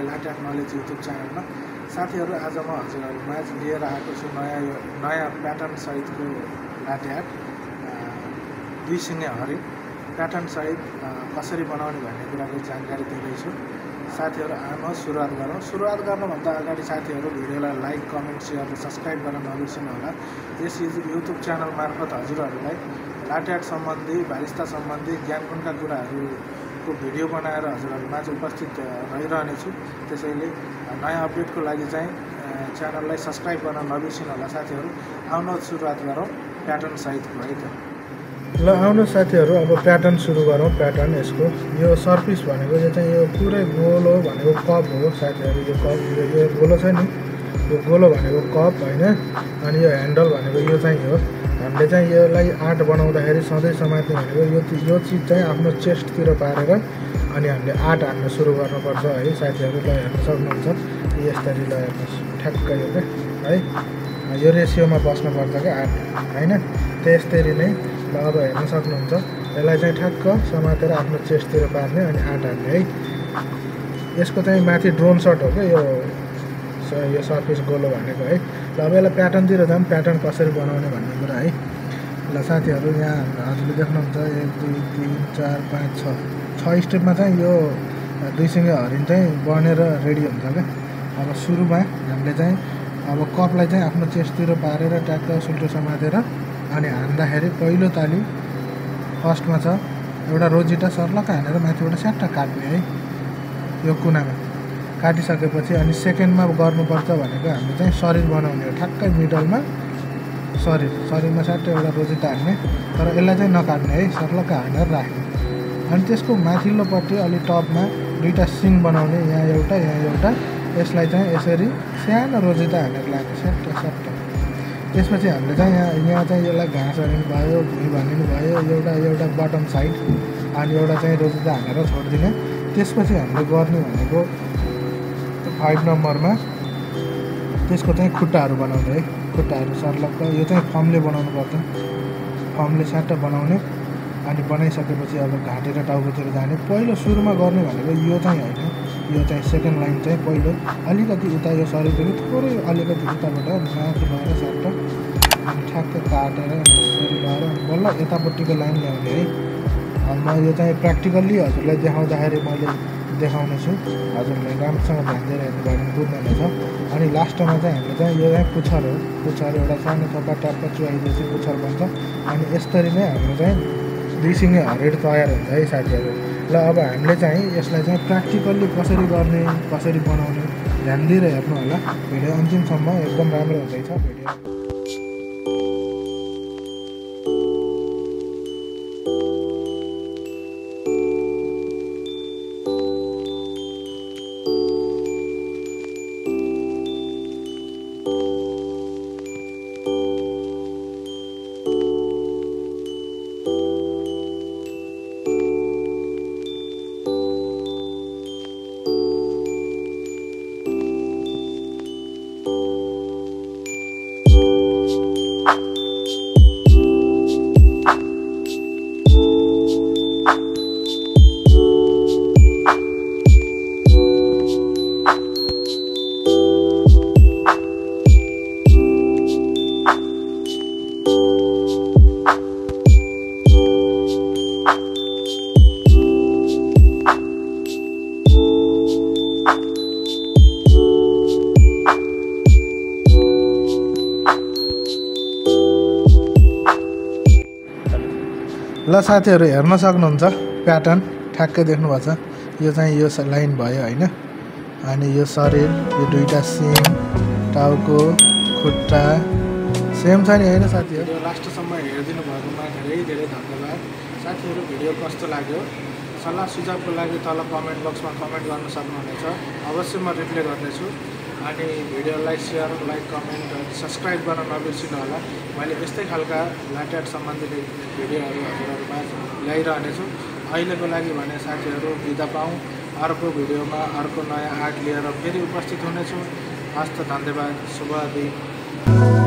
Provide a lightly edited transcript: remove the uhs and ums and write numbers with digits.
लाटे art knowledge YouTube च्यानलमा। साथीहरू आज म हजुरहरूमाझ लिएर आएको छु नयाँ प्याटर्न सहितको लाटे आर्ट। दुई सिङे हरिण प्याटर्न सहित कसरी बनाउने भन्ने कुराको जानकारी दिँदैछु। साथीहरू आउनुहोस् सुरुवात गरौँ। सुरुवात गर्नुभन्दा अगाडि साथीहरू भिडियोलाई लाइक, कमेन्ट, सेयर र सब्सक्राइब गर्न नबिर्सनु होला। यस युट्युब च्यानल मार्फत हजुरहरूलाई लाटे आर्ट सम्बन्धी, बारिस्ता सम्बन्धी ज्ञानगुणका कुराहरूको भिडियो बनाएर हजुरहरूमाझ उपस्थित रहिरहनेछु। त्यसैले नयाँ अपडेटको लागि चाहिँ च्यानललाई सब्सक्राइब गर्न नबिर्सनु होला। साथीहरू आउनुहोस् सुरुवात गरौँ प्याटर्न सहितको है त। ल आउनु साथीहरू अब प्याटर्न सुरु गरौँ। प्याटर्न यसको यो सर्फिस भनेको यो चाहिँ यो पुरै गोलो भनेको कप हो साथीहरू। यो कप यो गोलो छ नि, यो गोलो भनेको कप होइन। अनि यो ह्यान्डल भनेको यो चाहिँ हो। हामीले चाहिँ यसलाई आर्ट बनाउँदाखेरि सधैँ समात्ने भनेको यो चिज चाहिँ आफ्नो चेस्टतिर पारेर अनि हामीले आर्ट हान्न सुरु गर्नुपर्छ है साथीहरू। ल हेर्न सक्नुहुन्छ यसरी ल हेर्नुहोस् ठ्याक्क यो क्या है, यो रेसियोमा बस्नुपर्छ क्या आर्ट होइन। त्यस्तरी नै ल अब हेर्न सक्नुहुन्छ यसलाई चाहिँ ठ्याक्क समातेर आफ्नो चेस्टतिर पार्ने अनि आर्ट हान्ने है। यसको चाहिँ माथि ड्रोन सट हो क्या यो सर्फेस गोलो भनेको है। ल अब यसलाई प्याटर्नतिर जाऊँ, प्याटर्न कसरी बनाउने भन्ने कुरा है। ल साथीहरू यहाँ हजुरले देख्नुहुन्छ 1 2 3 4 5 6 स्टेपमा चाहिँ यो दुई सिङे हरिण चाहिँ बनेर रेडी हुन्छ क्या। अब सुरुमा हामीले चाहिँ अब कपलाई चाहिँ आफ्नो चेस्टतिर पारेर ट्याक्क सुल्टो समातेर अनि हान्दाखेरि पहिलो ताली फर्स्टमा छ एउटा रोजिटा सर्लक्क हानेर माथिबाट स्याट्ट काट्ने है यो कुनामा। काटिसकेपछि अनि सेकेन्डमा गर्नुपर्छ भनेको हामीले चाहिँ शरीर बनाउने हो। ठ्याक्कै मिडलमा शरीरमा स्याट्ट एउटा रोजिटा हान्ने, तर यसलाई चाहिँ नकाट्ने है, सर्लक्क हानेर राख्ने। अनि त्यसको माथिल्लोपट्टि अलि टपमा दुईवटा सिङ बनाउने, यहाँ एउटा। यसलाई चाहिँ यसरी सानो रोजिटा हानेर लाग्ने स्याट्ट। त्यसपछि हामीले चाहिँ यहाँ चाहिँ यसलाई घाँस हानिनु भयो, भुइँ भनिनु भयो, एउटा बटम साइड अनि एउटा चाहिँ रोजिटा हानेर छोडिदिने। त्यसपछि हामीले गर्ने भनेको 5 नम्बरमा त्यसको चाहिँ खुट्टाहरू बनाउने है। खुट्टाहरू सर्लक्क यो चाहिँ फर्मले बनाउनु पर्छ, फर्मले स्याट्ट बनाउने। अनि बनाइसकेपछि अब घाँटेर टाउकोतिर जाने। पहिलो सुरुमा गर्ने भनेको यो चाहिँ होइन, यो चाहिँ सेकेन्ड लाइन चाहिँ पहिलो अलिकति उता यो शरीरदेखि थोरै अलिकति उताबाट माथि लगाएर स्याट्ट अनि ठ्याक्क काटेर यसरी लगाएर बल्ल यतापट्टिको लाइन ल्याउने है। म यो चाहिँ प्र्याक्टिकल्ली हजुरलाई देखाउँदाखेरि मैले देखाउने छु, हजुरले राम्रोसँग ध्यान दिएर हेर्नुभयो भने बुझ्नुहुनेछ। अनि लास्टमा चाहिँ हामीले चाहिँ यो चाहिँ पुच्छर हो, पुच्छर एउटा सानो थोपा ट्याप्प चुहाइदिएपछि पुच्छर बन्छ। अनि यसरी नै हाम्रो चाहिँ दुई सिङे हरिण तयार हुन्छ है साथीहरू। ल अब हामीले चाहिँ यसलाई चाहिँ प्र्याक्टिकल्ली कसरी गर्ने, कसरी बनाउने ध्यान दिएर हेर्नु होला। भिडियो अन्तिमसम्म एकदम राम्रो हुँदैछ भिडियो। ल साथीहरू हेर्न सक्नुहुन्छ प्याटर्न ठ्याक्कै देख्नुभएको छ। यो चाहिँ यो लाइन भयो होइन। अनि यो शरीर, यो दुईवटा सिङ, टाउको, खुट्टा सेम छ नि होइन साथीहरू। लास्टसम्म हेरिदिनु भएकोमा धेरै धन्यवाद। साथीहरू भिडियो कस्तो लाग्यो सल्लाह सुझावको लागि तल कमेन्ट बक्समा कमेन्ट गर्न सक्नुहुनेछ, अवश्य म रिप्लाई गर्नेछु। अनि भिडियोलाई सेयर, लाइक, कमेन्ट अनि सब्सक्राइब गर्न नबिर्सिनु होला। मैले यस्तै खालका लाटे आर्ट सम्बन्धी भिडियोहरू हजुरहरूमा ल्याइरहनेछु। अहिलेको लागि भने साथीहरू बिदा पाऊँ। अर्को भिडियोमा अर्को नयाँ आर्ट लिएर फेरि उपस्थित हुनेछु। हस्त धन्यवाद, शुभ दिन।